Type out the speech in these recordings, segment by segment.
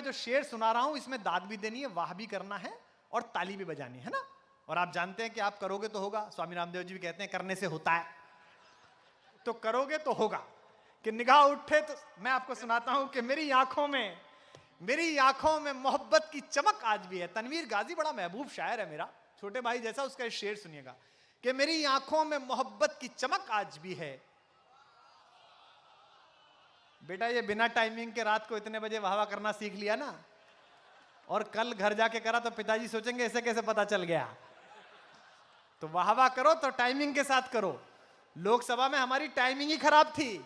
मैं जो शेर सुना रहा हूं इसमें दाद भी देनी है, वाह भी करना है और ताली भी बजानी है ना। और आप जानते हैं कि आप करोगे तो होगा, स्वामी रामदेव जी भी कहते हैं करने से होता है, तो करोगे तो होगा। कि निगाह उठे तो मैं आपको सुनाता हूं कि मेरी आंखों में मोहब्बत की चमक आज भी है। तनवीर गाजी बड़ा महबूब शायर है मेरा, छोटे भाई जैसा, उसका शेर सुनिएगा कि मेरी आंखों में मोहब्बत की चमक आज भी है। बेटा ये बिना टाइमिंग के रात को इतने बजे वाह वाह करना सीख लिया ना, और कल घर जाके करा तो पिताजी सोचेंगे ऐसे कैसे पता चल गया। तो वाह वाह करो तो टाइमिंग के साथ करो। लोकसभा में हमारी टाइमिंग ही खराब थी,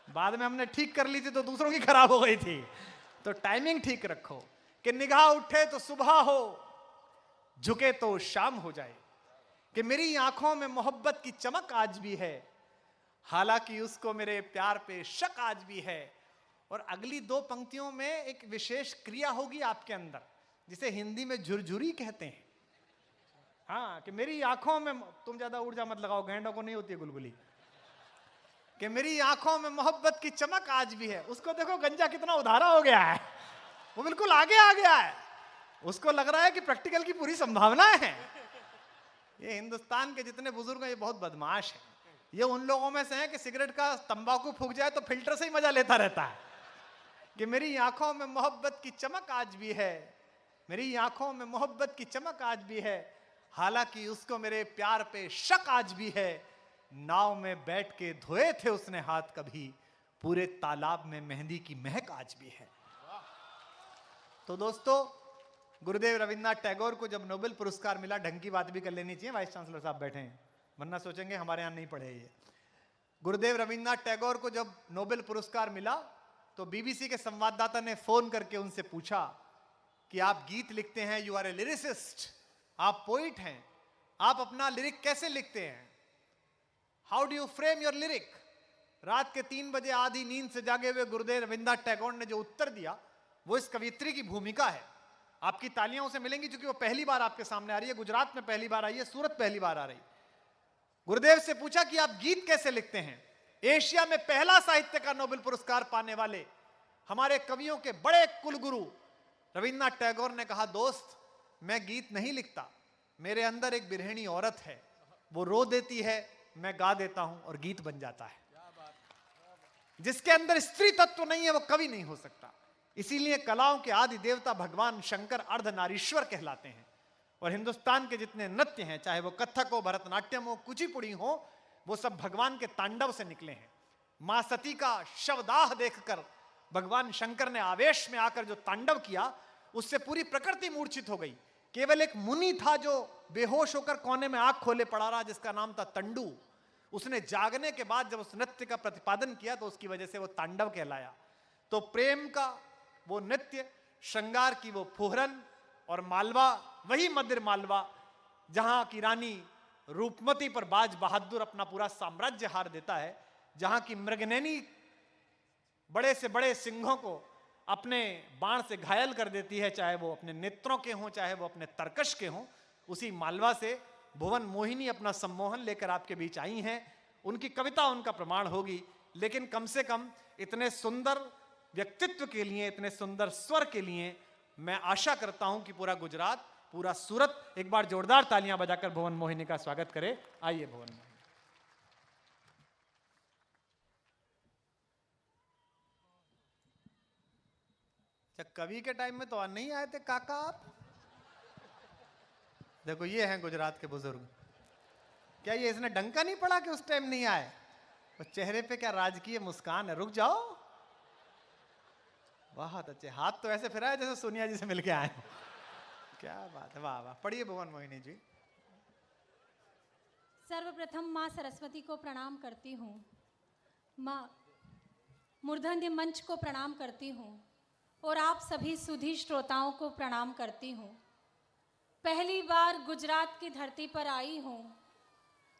बाद में हमने ठीक कर ली थी तो दूसरों की खराब हो गई थी। तो टाइमिंग ठीक रखो कि निगाह उठे तो सुबह हो, झुके तो शाम हो जाए। कि मेरी आंखों में मोहब्बत की चमक आज भी है, हालांकि उसको मेरे प्यार पे शक आज भी है। और अगली दो पंक्तियों में एक विशेष क्रिया होगी आपके अंदर, जिसे हिंदी में झुरझुरी कहते हैं। हाँ, कि मेरी आंखों में, तुम ज्यादा ऊर्जा मत लगाओ, गैंडों को नहीं होती है गुलगुली। कि मेरी आंखों में मोहब्बत की चमक आज भी है। उसको देखो गंजा कितना उधारा हो गया है, वो बिल्कुल आगे आ गया है, उसको लग रहा है कि प्रैक्टिकल की पूरी संभावनाएं हैं। ये हिंदुस्तान के जितने बुजुर्ग हैं ये बहुत बदमाश है। ये उन लोगों में से है कि सिगरेट का तंबाकू फूक जाए तो फिल्टर से ही मजा लेता रहता है। कि मेरी आंखों में मोहब्बत की चमक आज भी है, मेरी आंखों में मोहब्बत की चमक आज भी है, हालांकि उसको मेरे प्यार पे शक आज भी है। नाव में बैठ के धोए थे उसने हाथ कभी, पूरे तालाब में मेहंदी की महक आज भी है। तो दोस्तों, गुरुदेव रविन्द्रनाथ टैगोर को जब नोबेल पुरस्कार मिला, ढंग की बात भी कर लेनी चाहिए, वाइस चांसलर साहब बैठे हैं, वरना सोचेंगे हमारे यहां नहीं पढ़े ये। गुरुदेव रविन्द्रनाथ टैगोर को जब नोबेल पुरस्कार मिला तो बीबीसी के संवाददाता ने फोन करके उनसे पूछा कि आप गीत लिखते हैं, यू आर ए लिरिसिस्ट, आप पोइट हैं, आप अपना लिरिक कैसे लिखते हैं, how do you frame your lyric. रात के 3 बजे आधी नींद से जागे हुए गुरुदेव रविन्द्रनाथ टैगोर ने जो उत्तर दिया वो इस कवियत्री की भूमिका है। आपकी तालियां उसे मिलेंगी क्योंकि वो पहली बार आपके सामने आ रही है, गुजरात में पहली बार आई है, सूरत पहली बार आ रही। गुरुदेव से पूछा कि आप गीत कैसे लिखते हैं। एशिया में पहला साहित्य का नोबेल पुरस्कार पाने वाले हमारे कवियों के बड़े कुलगुरु रविन्द्रनाथ टैगोर ने कहा, दोस्त मैं गीत नहीं लिखता, मेरे अंदर एक बिरहणी औरत है, वो रो देती है, मैं गा देता हूं और गीत बन जाता है। जिसके अंदर स्त्री तत्व नहीं है वो कवि नहीं हो सकता। इसीलिए कलाओं के आदि देवता भगवान शंकर अर्धनारीश्वर कहलाते हैं। और हिंदुस्तान के जितने नृत्य हैं, चाहे वो कथक हो, भरतनाट्यम हो, कुचिपुड़ी हो, वो सब भगवान के तांडव से निकले हैं। मां सती का शवदाह देखकर भगवान शंकर ने आवेश में आकर जो तांडव किया, उससे पूरी प्रकृति मूर्छित हो गई। केवल एक मुनि था जो बेहोश होकर कोने में आंख खोले पड़ा रहा, जिसका नाम था तंडू। उसने जागने के बाद जब उस नृत्य का प्रतिपादन किया तो उसकी वजह से वो तांडव कहलाया। तो प्रेम का वो नृत्य, श्रृंगार की वो फुहरन, और मालवा वही मदिर मालवा जहां की रानी रूपमती पर बाज बहादुर अपना पूरा साम्राज्य हार देता है, जहां की मृगनैनी बड़े से बड़े सिंहों को अपने बाण से घायल कर देती है, चाहे वो अपने नेत्रों के हों चाहे वो अपने तरकश के हों। उसी मालवा से भुवन मोहिनी अपना सम्मोहन लेकर आपके बीच आई हैं। उनकी कविता उनका प्रमाण होगी, लेकिन कम से कम इतने सुंदर व्यक्तित्व के लिए, इतने सुंदर स्वर के लिए मैं आशा करता हूं कि पूरा गुजरात, पूरा सूरत एक बार जोरदार तालियां बजाकर भुवन मोहिनी का स्वागत करे। आइए भुवन मोहिनी। कवि के टाइम में तो नहीं आए थे काका आप। देखो ये हैं गुजरात के बुजुर्ग। क्या ये इसने डंका नहीं पड़ा कि उस टाइम नहीं आए? और चेहरे पे क्या राजकीय मुस्कान है। रुक जाओ, बहुत अच्छे। हाथ तो ऐसे फिराए जैसे सोनिया जी से मिलके आए। क्या बात है, वाह वाह। पढ़िए भुवन मोहिनी जी। सर्वप्रथम माँ सरस्वती को प्रणाम करती हूँ, माँ मूर्धन्य मंच को प्रणाम करती हूँ, और आप सभी सुधी श्रोताओं को प्रणाम करती हूँ। पहली बार गुजरात की धरती पर आई हूँ।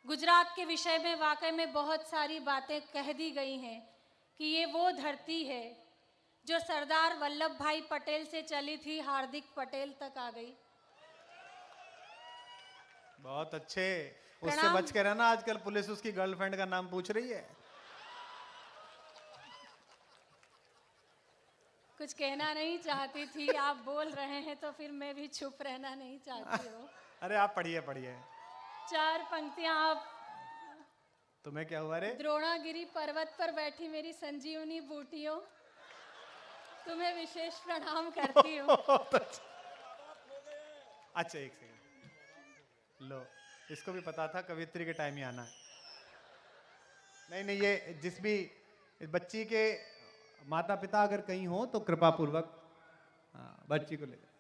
गुजरात के विषय में वाकई में बहुत सारी बातें कह दी गई हैं कि ये वो धरती है जो सरदार वल्लभ भाई पटेल से चली थी, हार्दिक पटेल तक आ गई। बहुत अच्छे। उससे बच के रहना, आजकल पुलिस उसकी गर्लफ्रेंड का नाम पूछ रही है। कुछ कहना नहीं चाहती थी, आप बोल रहे हैं तो फिर मैं भी चुप रहना नहीं चाहती हूँ। अरे आप पढ़िए पढ़िए। 4 पंक्तियां आप। तुम्हें क्या हुआ रे? द्रोणागिरी पर्वत पर बैठी मेरी संजीवनी बूटियों, तुम्हें विशेष प्रणाम करती हूँ। अच्छा एक सेकंड, लो इसको भी पता था कवित्री के टाइम ही आना है। नहीं नहीं, ये जिस भी बच्ची के माता पिता अगर कहीं हो तो कृपा पूर्वक बच्ची को ले जाए।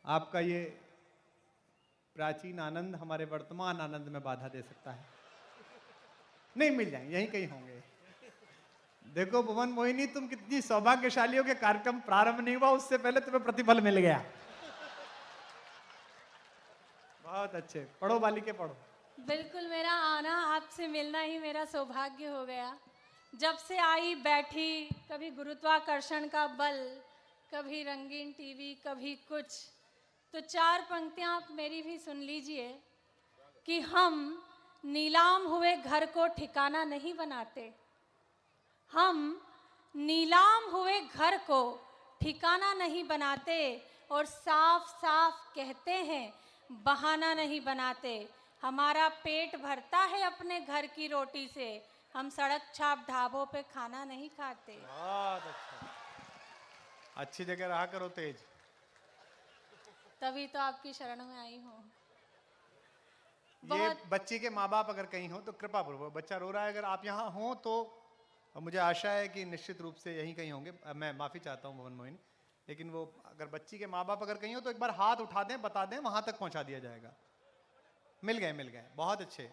आपका ये प्राचीन आनंद हमारे वर्तमान आनंद में बाधा दे सकता है। नहीं, मिल जाएंगे, यहीं कहीं होंगे। देखो भुवन मोहिनी, तुम कितनी सौभाग्यशाली हो कि कार्यक्रम प्रारंभ नहीं हुआ उससे पहले तुम्हें प्रतिफल मिल गया। बहुत अच्छे, पढ़ो बालिके पढ़ो। बिल्कुल, मेरा आना आपसे मिलना ही मेरा सौभाग्य हो गया। जब से आई बैठी, कभी गुरुत्वाकर्षण का बल, कभी रंगीन टीवी, कभी कुछ। तो 4 पंक्तियां आप मेरी भी सुन लीजिए कि हम नीलाम हुए घर को ठिकाना नहीं बनाते, हम नीलाम हुए घर को ठिकाना नहीं बनाते, और साफ साफ कहते हैं बहाना नहीं बनाते। हमारा पेट भरता है अपने घर की रोटी से, हम सड़क छाप ढाबों पे खाना नहीं खाते। बहुत अच्छा, अच्छी जगह रहा करो तेज। तभी तो आपकी शरण में आई हूँ। ये बच्ची के माँ बाप अगर कहीं हो तो कृपा पूर्वक, बच्चा रो रहा है, अगर आप यहाँ हो तो मुझे आशा है कि निश्चित रूप से यहीं कहीं होंगे। मैं माफी चाहता हूँ भुवन मोहिनी, लेकिन वो अगर बच्ची के माँ बाप अगर कहीं हो तो एक बार हाथ उठा दें, बता दें, वहां तक पहुंचा दिया जाएगा। मिल गए मिल गए, बहुत अच्छे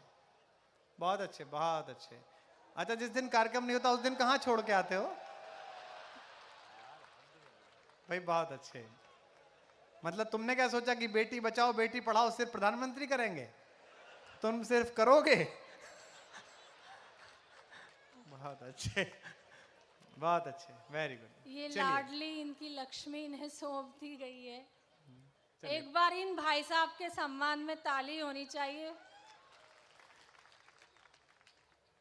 बहुत अच्छे बहुत अच्छे। अच्छा, जिस दिन कार्यक्रम नहीं होता उस दिन कहाँ छोड़ के आते हो भाई? बहुत अच्छे। मतलब तुमने क्या सोचा कि बेटी बचाओ बेटी पढ़ाओ सिर्फ प्रधानमंत्री करेंगे, तुम सिर्फ करोगे? बहुत अच्छे बहुत अच्छे, वेरी गुड। ये लाडली इनकी लक्ष्मी इन्हें सौंप दी गई है। एक बार इन भाई साहब के सम्मान में ताली होनी चाहिए।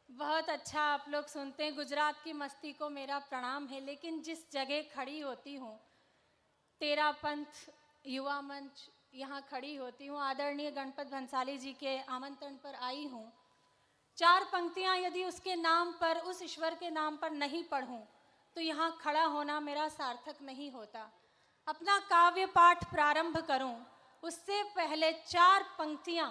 बहुत अच्छा आप लोग सुनते हैं। गुजरात की मस्ती को मेरा प्रणाम है, लेकिन जिस जगह खड़ी होती हूँ, तेरा पंथ युवा मंच, यहाँ खड़ी होती हूँ, आदरणीय गणपत भंसाली जी के आमंत्रण पर आई हूँ। 4 पंक्तियाँ यदि उसके नाम पर, उस ईश्वर के नाम पर नहीं पढ़ूं तो यहाँ खड़ा होना मेरा सार्थक नहीं होता। अपना काव्य पाठ प्रारंभ करूं उससे पहले 4 पंक्तियाँ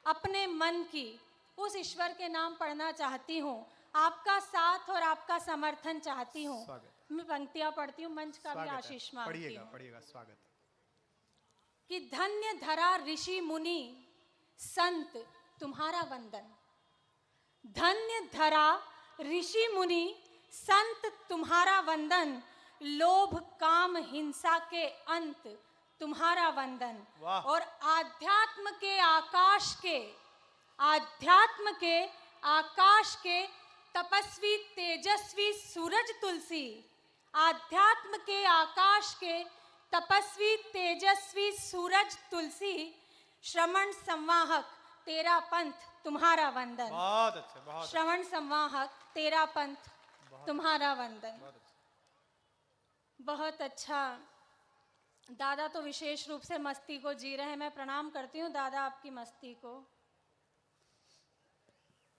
अपने मन की उस ईश्वर के नाम पढ़ना चाहती हूँ। आपका साथ और आपका समर्थन चाहती हूँ। मैं पंक्तियाँ पढ़ती हूँ, मंच का भी आशीष मांगती पढ़िएगा हूँ। पढ़िएगा। स्वागत। कि धन्य धरा ऋषि मुनि संत तुम्हारा वंदन, धन्य धरा ऋषि मुनि संत तुम्हारा वंदन, लोभ काम हिंसा के अंत तुम्हारा वंदन। और आध्यात्म के आकाश के तपस्वी तेजस्वी सूरज तुलसी, आध्यात्म के आकाश के तपस्वी तेजस्वी सूरज तुलसी, श्रवण संवाहक तेरा पंथ तुम्हारा वंदन। बहुत अच्छा, बहुत श्रवण संवाहक तेरा पंथ तुम्हारा वंदन। बहुत अच्छा। दादा तो विशेष रूप से मस्ती को जी रहे हैं। मैं प्रणाम करती हूँ दादा आपकी मस्ती को।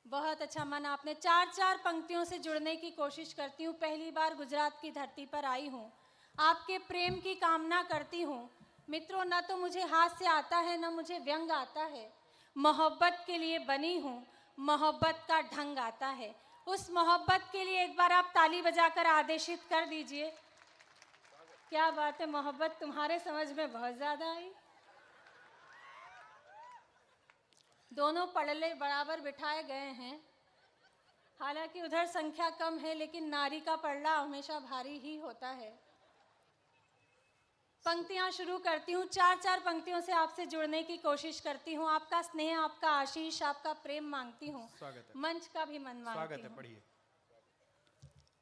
बहुत अच्छा मन। आपने 4 पंक्तियों से जुड़ने की कोशिश करती हूँ। पहली बार गुजरात की धरती पर आई हूँ, आपके प्रेम की कामना करती हूँ। मित्रों, न तो मुझे हास्य आता है न मुझे व्यंग आता है। मोहब्बत के लिए बनी हूँ, मोहब्बत का ढंग आता है। उस मोहब्बत के लिए एक बार आप ताली बजाकर आदेशित कर दीजिए। क्या बात है, मोहब्बत तुम्हारे समझ में बहुत ज्यादा आई। दोनों पड़ले बराबर बिठाए गए हैं। हालांकि उधर संख्या कम है, लेकिन नारी का पड़ला हमेशा भारी ही होता है। पंक्तियां शुरू करती हूँ। 4 पंक्तियों से आपसे जुड़ने की कोशिश करती हूँ। आपका स्नेह, आपका आशीष, आपका प्रेम मांगती हूँ। मंच का भी मन मांगती हूँ। पढ़िए।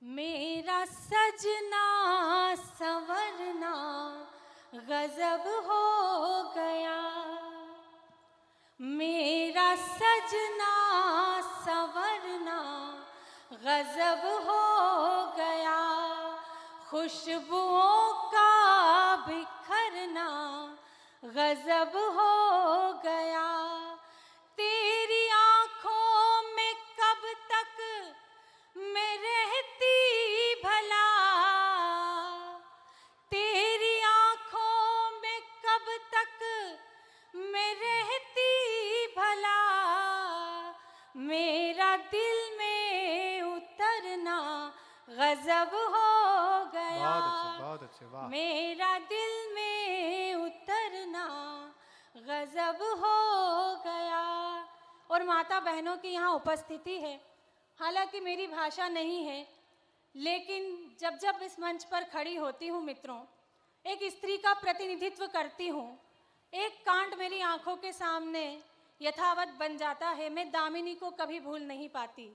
मेरा सजना संवरना गजब हो गया, मेरा सजना संवरना गजब हो गया, खुशबुओं का बिखरना गजब हो गया। तेरी आंखों में कब तक मैं रहती भला, तेरी आंखों में कब तक मैं रहती भला, मेरा दिल में उतरना गजब हो गया। बहुत अच्छे, वाह। मेरा दिल में उतरना गजब हो गया। और माता बहनों की यहाँ उपस्थिति है। हालांकि मेरी भाषा नहीं है, लेकिन जब जब इस मंच पर खड़ी होती हूँ मित्रों, एक स्त्री का प्रतिनिधित्व करती हूँ। एक कांड मेरी आंखों के सामने यथावत बन जाता है, मैं दामिनी को कभी भूल नहीं पाती।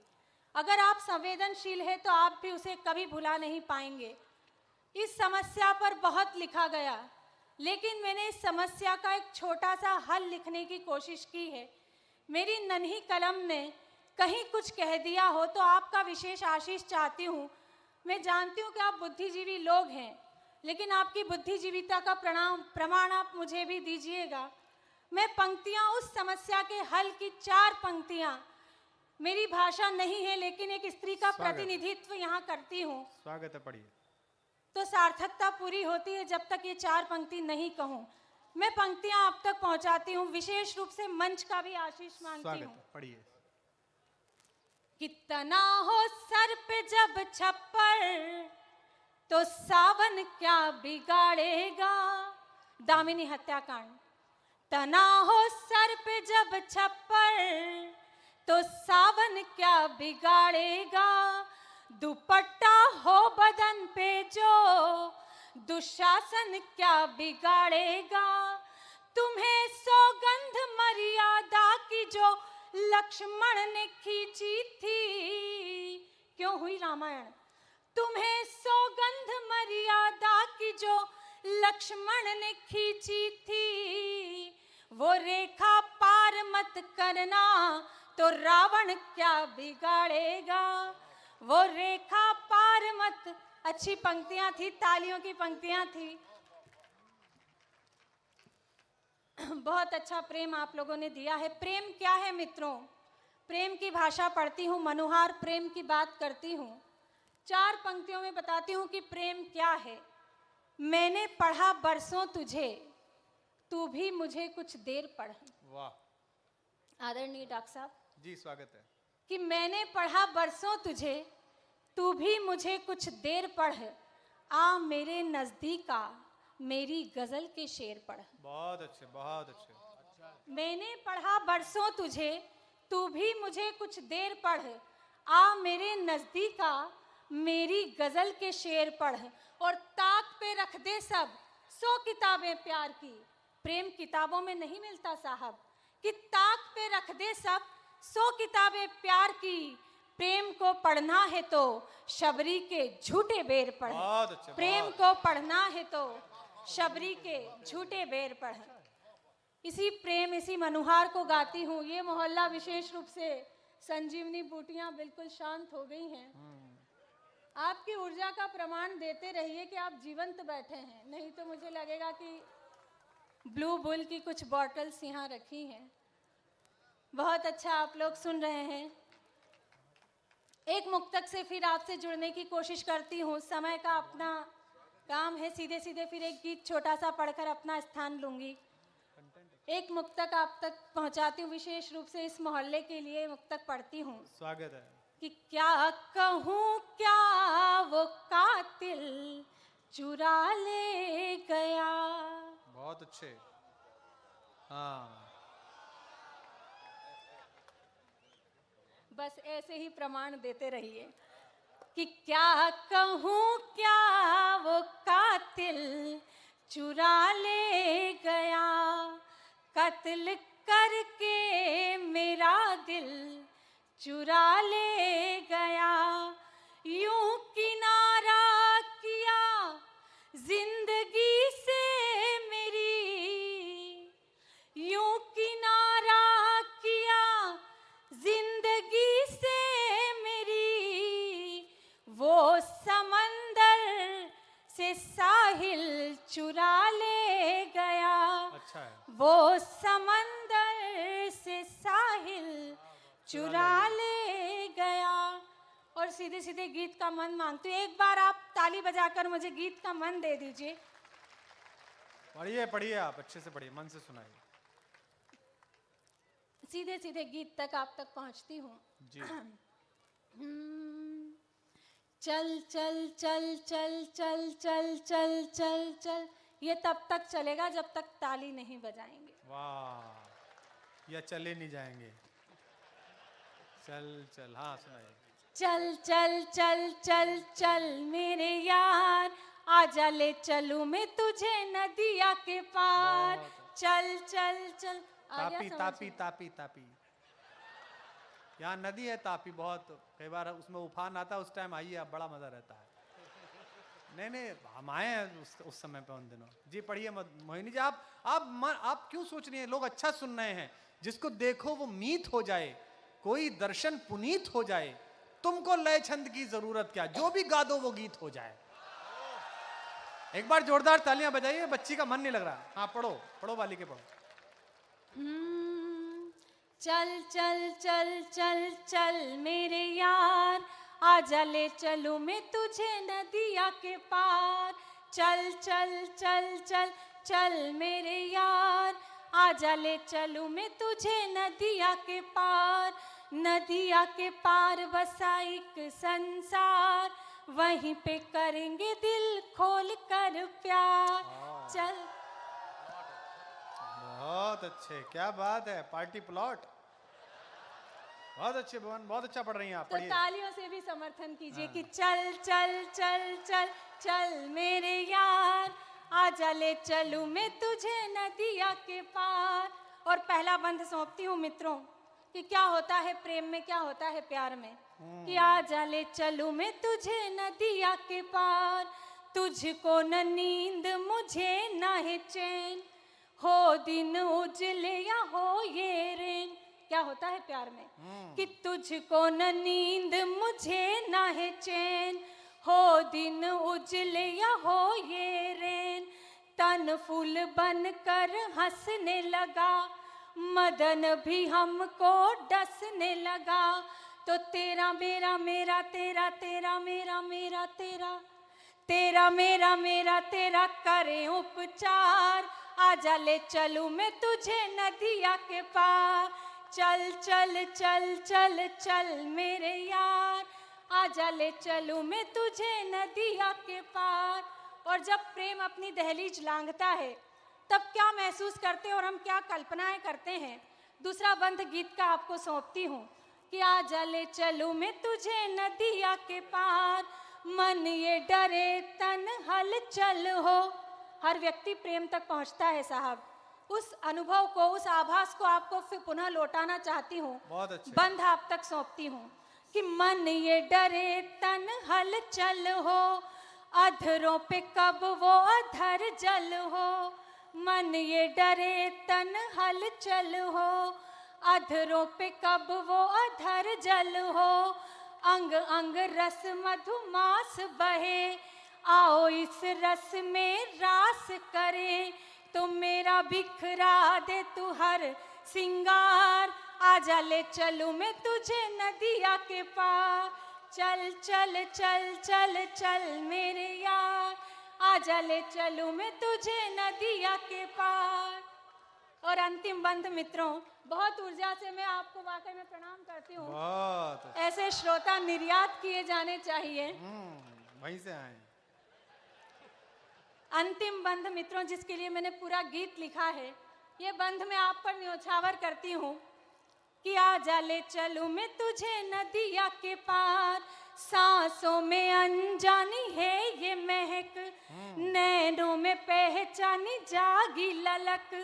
अगर आप संवेदनशील हैं तो आप भी उसे कभी भुला नहीं पाएंगे। इस समस्या पर बहुत लिखा गया, लेकिन मैंने इस समस्या का एक छोटा सा हल लिखने की कोशिश की है। मेरी नन्ही कलम ने कहीं कुछ कह दिया हो तो आपका विशेष आशीष चाहती हूँ। मैं जानती हूँ कि आप बुद्धिजीवी लोग हैं, लेकिन आपकी बुद्धिजीविता का प्रमाण आप मुझे भी दीजिएगा। मैं पंक्तियाँ, उस समस्या के हल की 4 पंक्तियाँ, मेरी भाषा नहीं है लेकिन एक स्त्री का प्रतिनिधित्व यहाँ करती हूँ। स्वागत है, पढ़िए। तो सार्थकता पूरी होती है जब तक ये 4 पंक्ति नहीं कहूँ। मैं पंक्तियाँ आप तक पहुँचाती हूँ, विशेष रूप से मंच का भी आशीष मांगती हूँ। पढ़िए। कितना हो सर पे जब छप्पर, तो सावन क्या बिगाड़ेगा। दामिनी हत्याकांड। तना हो सर पे जब छप्पर, तो सावन क्या बिगाड़ेगा। दुपट्टा हो बदन पे जो, दुशासन क्या बिगाड़ेगा। तुम्हें सौगंध मर्यादा की जो लक्ष्मण ने खींची थी। क्यों हुई रामायण। तुम्हें सौगंध मर्यादा की जो लक्ष्मण ने खींची थी, वो रेखा पार मत करना तो रावण क्या बिगाड़ेगा। वो रेखा पार मत। अच्छी पंक्तियां थी, तालियों की पंक्तियां थी। बहुत अच्छा प्रेम आप लोगों ने दिया है। प्रेम क्या है मित्रों? प्रेम की भाषा पढ़ती हूँ, मनुहार प्रेम की बात करती हूँ। 4 पंक्तियों में बताती हूँ कि प्रेम क्या है। मैंने पढ़ा बरसों तुझे, तू भी मुझे कुछ देर पढ़। वाह। आदरणीय डॉक्टर साहब जी, स्वागत है। कि मैंने पढ़ा बरसों तुझे, तू भी मुझे कुछ देर पढ़। आ मेरे नजदीक आ, मेरी गजल के शेर पढ़। बहुत अच्छे, बहुत अच्छे। मैंने पढ़ा बरसों तुझे, तू भी मुझे कुछ देर पढ़। आ मेरे नजदीक आ, मेरी गजल के शेर पढ़। और ताक पे रख दे सब 100 किताबें प्यार की। प्रेम किताबों में नहीं मिलता साहब, कि ताक पे रख दे सब 100 किताबें प्यार की। प्रेम को पढ़ना है तो शबरी के झूठे बेर पढ़। बहुत अच्छे। प्रेम को पढ़ना है तो शबरी के झूठे बेर पढ़। इसी प्रेम, इसी मनुहार को गाती हूँ। ये मोहल्ला विशेष रूप से संजीवनी बूटियां बिल्कुल शांत हो गई हैं। आपकी ऊर्जा का प्रमाण देते रहिए कि आप जीवंत बैठे हैं, नहीं तो मुझे लगेगा कि ब्लू बुल की कुछ बॉटल्स यहाँ रखी हैं। बहुत अच्छा आप लोग सुन रहे हैं। एक मुक्तक से फिर आपसे जुड़ने की कोशिश करती हूँ। समय का अपना काम है, सीधे सीधे फिर एक गीत छोटा सा पढ़कर अपना स्थान लूंगी। एक मुक्तक आप तक पहुँचाती हूँ, विशेष रूप से इस मोहल्ले के लिए मुक्तक पढ़ती हूँ। स्वागत है। कि क्या कहूँ क्या वो कातिल चुरा ले गया। बहुत अच्छे। हाँ, बस ऐसे ही प्रमाण देते रहिए। कि क्या कहूँ क्या वो कातिल चुरा ले गया। कत्ल करके मेरा दिल चुरा ले गया। यूं किनारा किया जिंदगी से मेरी, यूं किनारा किया जिंदगी से मेरी। वो समंदर चुरा ले गया, अच्छा है। वो समंदर से साहिल चुरा ले गया। और सीधे सीधे गीत का मन मांगती हूँ। एक बार आप ताली बजाकर मुझे गीत का मन दे दीजिए। पढ़िए पढ़िए, आप अच्छे से पढ़िए, मन से सुनाइए। सीधे सीधे गीत तक आप तक पहुंचती हूँ। जी। चल चल चल चल चल चल चल चल चल, ये तब तक चलेगा जब तक ताली नहीं बजाएंगे। वाह, या चले नहीं जाएंगे। चल चल, हाँ सुनाइए। चल चल चल चल चल मेरे यार, आजा ले चलूं मैं तुझे नदिया के पार। चल चल चल। आ गया तापी समझ तापी में? तापी तापी, यहाँ नदी है तापी, बहुत कई बार उसमें उफान आता है, उस टाइम आइए आप, बड़ा मजा रहता है। नहीं नहीं, हम आए हैं उस समय पे उन दिनों। जी पढ़िए मोहिनी जी। आप क्यों सोच रही हैं? लोग अच्छा सुन रहे हैं। जिसको देखो वो मीत हो जाए, कोई दर्शन पुनीत हो जाए, तुमको लय छंद की जरूरत क्या, जो भी गा दो वो गीत हो जाए। एक बार जोरदार तालियां बजाइए, बच्ची का मन नहीं लग रहा। हाँ पढ़ो पढ़ो, बालिके पढ़ो। चल चल चल चल चल मेरे यार, आजा ले चलूं मैं तुझे नदिया के पार। चल चल चल चल चल मेरे यार, आजा ले चलूं मैं तुझे नदिया के पार। नदिया के पार बसा एक संसार, वहीं पे करेंगे दिल खोल कर प्यार। चल। बहुत अच्छे, क्या बात है, पार्टी प्लॉट। बहुत अच्छे भवन, बहुत अच्छा पढ़ रही हैं आप। तो पढ़िए। तालियों से भी समर्थन कीजिए कि चल चल चल चल चल मेरे यार, आजा ले चलूं मैं तुझे नदिया के पार। और पहला बंद सौंपती हूँ मित्रों कि क्या होता है प्रेम में, क्या होता है प्यार में। कि आजा ले चलूं मैं तुझे नदिया के पार, तुझको न नींद मुझे ना है चैन, हो दिन उजले या हो ये रेन। क्या होता है प्यार में कि तुझको न नींद मुझे ना है चैन, हो दिन उजले या हो ये रेन। तन फूल बनकर हंसने लगा, मदन भी हमको डसने लगा। तो तेरा मेरा मेरा तेरा, तेरा मेरा मेरा तेरा, तेरा मेरा मेरा तेरा करें उपचार। आजा ले चलूं मैं तुझे नदिया के पार। चल चल चल चल चल मेरे यार, आजा ले चलूं मैं तुझे नदिया के पार। और जब प्रेम अपनी दहलीज लांघता है तब क्या महसूस करते हैं और हम क्या कल्पनाएं करते हैं। दूसरा बंद गीत का आपको सौंपती हूँ कि आजा ले चलूं मैं तुझे नदिया के पार, मन ये डरे तन हलचल हो। हर व्यक्ति प्रेम तक पहुंचता है साहब। उस अनुभव को, उस आभास को आपको फिर पुनः लौटाना चाहती हूँ। बहुत अच्छे। बंध आप तक सौंपती हूँ कि मन ये डरे तन हलचल हो, अधरों पे कब वो अधर जल हो। मन ये डरे तन हलचल हो, अधरों पे कब वो अधर जल हो। अंग अंग रस मधुमास बहे, आओ इस रस में रास करे। तो मेरा बिखरा दे तू हर सिंगार, आजा ले चलूं मैं तुझे नदिया के पार। चल चल चल चल चल मेरे यार, आजा ले चलूं मैं तुझे नदिया के पार। और अंतिम बंद मित्रों, बहुत ऊर्जा से मैं आपको वाकई में प्रणाम करती हूँ। बहुत ऐसे श्रोता निर्यात किए जाने चाहिए। वहीं से आए। अंतिम बंध मित्रों, जिसके लिए मैंने पूरा गीत लिखा है, ये बंध मैं आप पर न्योछावर करती हूँ कि आजा ले चलूं मैं तुझे नदिया के पार। सांसों में अनजानी है ये महक, नैनों में पहचानी जागी ललक।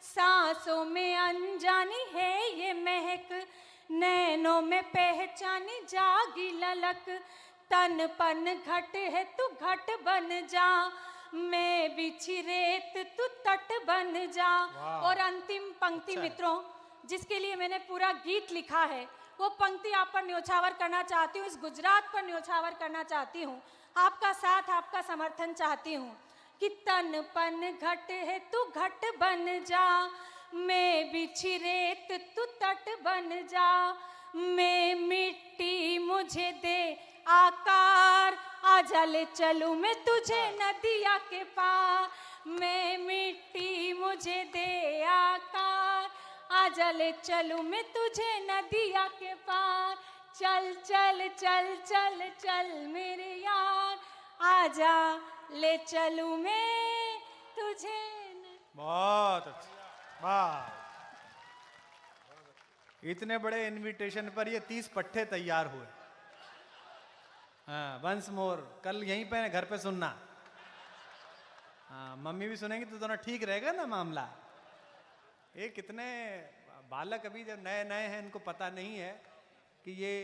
सांसों में अनजानी है ये महक, नैनों में पहचानी जागी ललक। तन पन घट है तू घट बन जा, मैं बिछी रेत तू तट बन जा। और अंतिम पंक्ति अच्छा। मित्रों, जिसके लिए मैंने पूरा गीत लिखा है, वो पंक्ति आप पर न्योछावर करना चाहती हूँ, इस गुजरात पर न्योछावर करना चाहती हूँ। आपका साथ, आपका समर्थन चाहती हूँ। कि तन पन घट है तू घट बन जा, मैं बिछी रेत तू तट बन जा, मैं मिट्टी मुझे दे आकार, आजा ले चलूं मैं तुझे नदिया के पार, मैं मिट्टी मुझे दे आकार, आजा ले चलूं मैं तुझे नदिया के पार, चल चल चल चल चल मेरे यार, आजा ले चलूं मैं तुझे बहुत अच्छा, वाह। इतने बड़े इनविटेशन पर ये 30 पट्टे तैयार हुए। हाँ, वंस मोर, कल यहीं पे घर पे सुनना। हाँ, मम्मी भी सुनेंगी तो दोनों ठीक रहेगा ना मामला। ये कितने बालक अभी जब नए नए हैं, इनको पता नहीं है कि ये